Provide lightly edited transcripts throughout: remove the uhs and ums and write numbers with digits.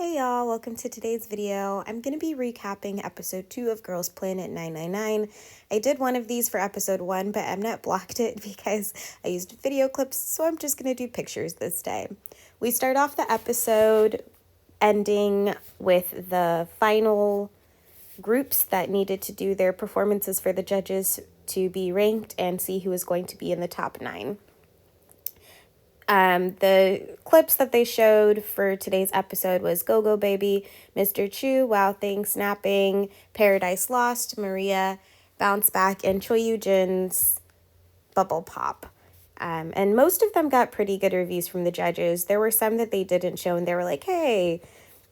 Hey y'all, welcome to today's video. I'm going to be recapping episode 2 of Girls Planet 999. I did one of these for episode 1, but Mnet blocked it because I used video clips, so I'm just going to do pictures this day. We start off the episode ending with the final groups that needed to do their performances for the judges to be ranked and see who is going to be in the top 9. The clips that they showed for today's episode was Go Go Baby, Mr. Chu, Wow Thing, Snapping, Paradise Lost, Maria, Bounce Back, and Choi Yoo-jin's Bubble Pop. And most of them got pretty good reviews from the judges. There were some that they didn't show, and they were like, hey,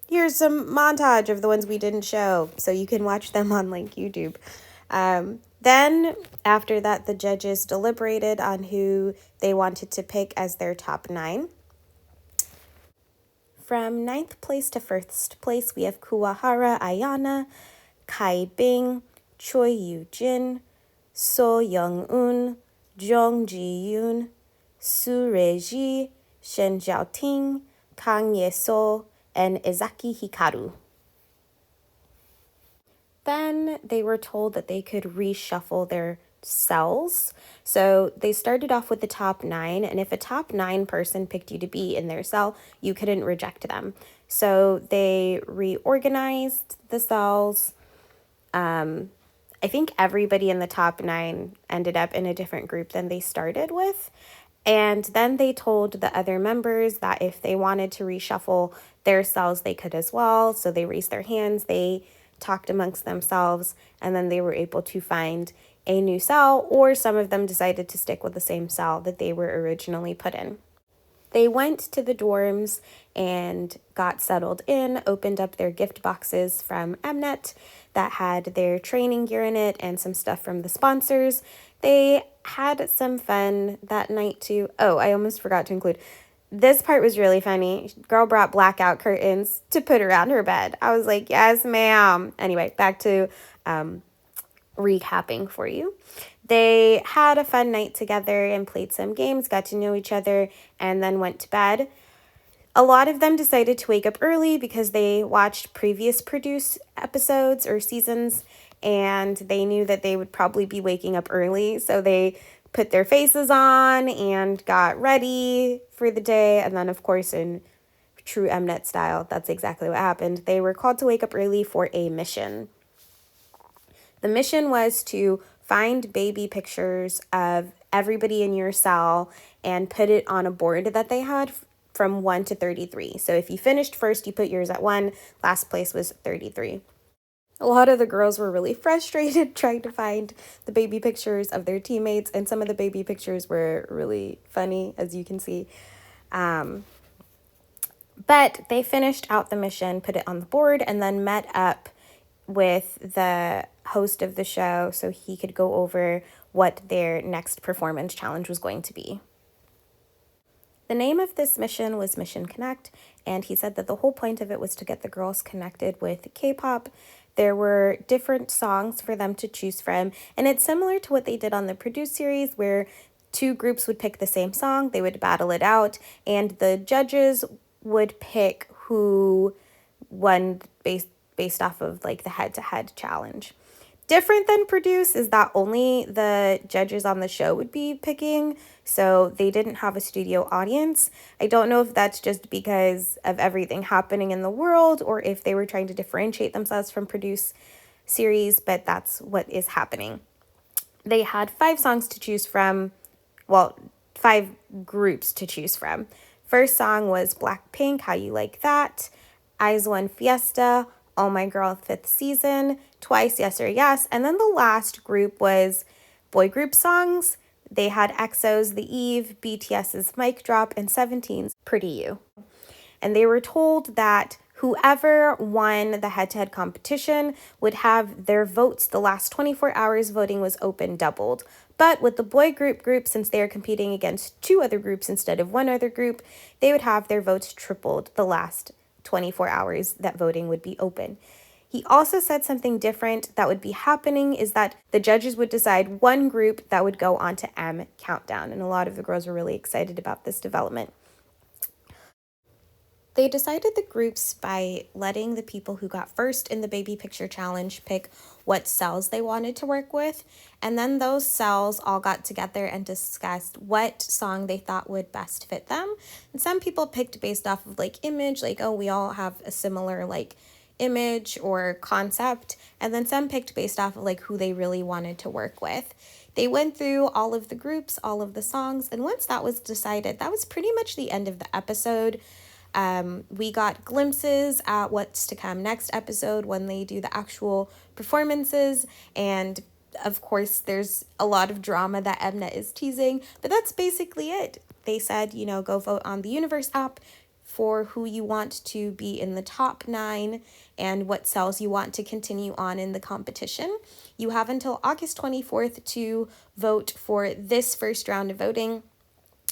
here's some montage of the ones we didn't show, so you can watch them on like YouTube. Then, after that, the judges deliberated on who they wanted to pick as their top 9. From 9th place to 1st place, we have Kuwahara Ayana, Kai Bing, Choi Yoo-jin, So Young-un, Jung Ji-yoon, Su Re-ji, Shen Jiao-ting, Kang Ye-so, and Izaki Hikaru. Then they were told that they could reshuffle their cells. So they started off with the top 9, and if a top 9 person picked you to be in their cell, you couldn't reject them. So they reorganized the cells. I think everybody in the top 9 ended up in a different group than they started with. And then they told the other members that if they wanted to reshuffle their cells, they could as well. So they raised their hands, they talked amongst themselves, and then they were able to find a new cell, or some of them decided to stick with the same cell that they were originally put in. They went to the dorms and got settled in, opened up their gift boxes from Mnet that had their training gear in it and some stuff from the sponsors. They had some fun that night too. Oh, I almost forgot to include, this part was really funny. Girl brought blackout curtains to put around her bed. I was like, yes, ma'am. Anyway, back to recapping for you. They had a fun night together and played some games, got to know each other, and then went to bed. A lot of them decided to wake up early because they watched previous Produce episodes or seasons, and they knew that they would probably be waking up early, so they put their faces on and got ready for the day. And then, of course, in true Mnet style, that's exactly what happened. They were called to wake up early for a mission. The mission was to find baby pictures of everybody in your cell and put it on a board that they had from 1 to 33. So if you finished first, you put yours at 1, last place was 33. A lot of the girls were really frustrated trying to find the baby pictures of their teammates, and some of the baby pictures were really funny, as you can see. But they finished out the mission, put it on the board, and then met up with the host of the show so he could go over what their next performance challenge was going to be. The name of this mission was Mission Connect, and he said that the whole point of it was to get the girls connected with K-pop. There were different songs for them to choose from, and it's similar to what they did on the Produce series, where 2 groups would pick the same song, they would battle it out, and the judges would pick who won based off of like the head-to-head challenge. Different than Produce is that only the judges on the show would be picking, so they didn't have a studio audience. I don't know if that's just because of everything happening in the world or if they were trying to differentiate themselves from Produce series, but that's what is happening. They had 5 songs to choose from, well, 5 groups to choose from. First song was Blackpink, How You Like That, IZ*ONE Fiesta, Oh My Girl 5th Season, Twice, Yes or Yes, and then the last group was boy group songs. They had EXO's The Eve, BTS's Mic Drop, and 17's Pretty You. And they were told that whoever won the head-to-head competition would have their votes, the last 24 hours voting was open, doubled. But with the boy group, since they are competing against 2 other groups instead of 1 other group, they would have their votes tripled the last 24 hours that voting would be open. He also said something different that would be happening is that the judges would decide one group that would go on to M Countdown, and a lot of the girls were really excited about this development. They decided the groups by letting the people who got first in the baby picture challenge pick what cells they wanted to work with. And then those cells all got together and discussed what song they thought would best fit them. And some people picked based off of like image, like, oh, we all have a similar like image or concept. And then some picked based off of like who they really wanted to work with. They went through all of the groups, all of the songs, and once that was decided, that was pretty much the end of the episode. We got glimpses at what's to come next episode when they do the actual performances, and of course there's a lot of drama that Mnet is teasing, but that's basically it. They said, go vote on the Universe app for who you want to be in the top 9 and what cells you want to continue on in the competition. You have until August 24th to vote for this first round of voting,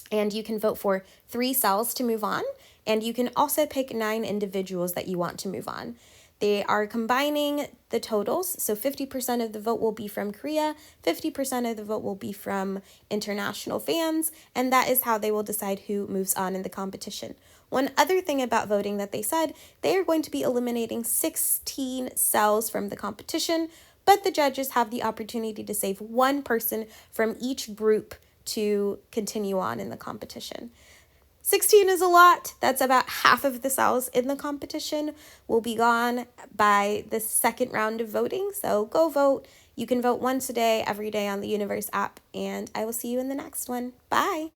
and you can vote for 3 cells to move on, and you can also pick 9 individuals that you want to move on. They are combining the totals, so 50% of the vote will be from Korea, 50% of the vote will be from international fans, and that is how they will decide who moves on in the competition. One other thing about voting that they said, they are going to be eliminating 16 cells from the competition, but the judges have the opportunity to save 1 person from each group to continue on in the competition. 16 is a lot. That's about half of the cells in the competition will be gone by the second round of voting. So go vote. You can vote once a day, every day on the Universe app, and I will see you in the next one. Bye.